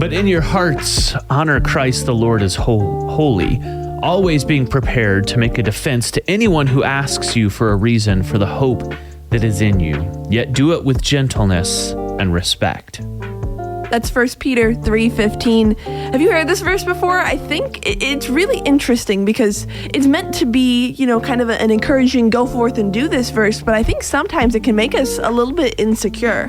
But in your hearts, honor Christ the Lord as holy, always being prepared to make a defense to anyone who asks you for a reason for the hope that is in you, yet do it with gentleness and respect. That's 1 Peter 3:15. Have you heard this verse before? I think it's really interesting because it's meant to be, kind of an encouraging go forth and do this verse, but I think sometimes it can make us a little bit insecure.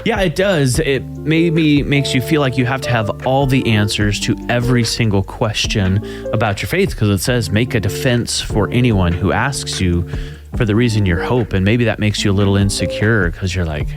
Yeah, it does. It maybe makes you feel like you have to have all the answers to every single question about your faith, because it says make a defense for anyone who asks you for the reason your hope. And maybe that makes you a little insecure because you're like,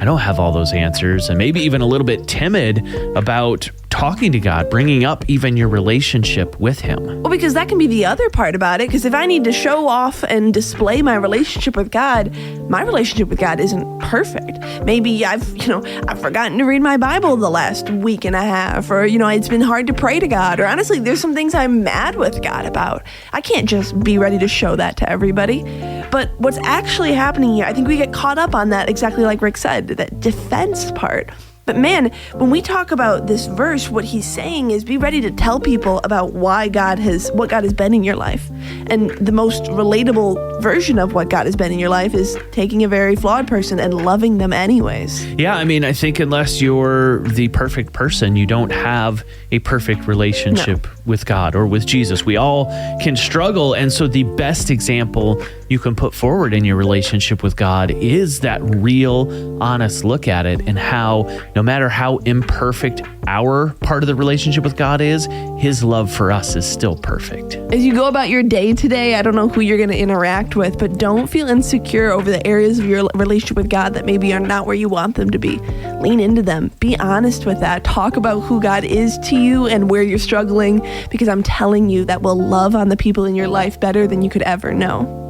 I don't have all those answers, and maybe even a little bit timid about talking to God, bringing up even your relationship with Him. Well, because that can be the other part about it, because if I need to show off and display my relationship with God, my relationship with God isn't perfect. Maybe I've forgotten to read my Bible the last week and a half, or, it's been hard to pray to God, or honestly, there's some things I'm mad with God about. I can't just be ready to show that to everybody. But what's actually happening here, I think we get caught up on that, exactly like Rick said, that defense part. But man, when we talk about this verse, what he's saying is be ready to tell people about what God has been in your life. And the most relatable version of what God has been in your life is taking a very flawed person and loving them anyways. Yeah, I think unless you're the perfect person, you don't have a perfect relationship with God or with Jesus. We all can struggle. And so the best example you can put forward in your relationship with God is that real, honest look at it, and how no matter how imperfect our part of the relationship with God is, His love for us is still perfect. As you go about your day today, I don't know who you're going to interact with, but don't feel insecure over the areas of your relationship with God that maybe are not where you want them to be. Lean into them. Be honest with that. Talk about who God is to you and where you're struggling, because I'm telling you that will love on the people in your life better than you could ever know.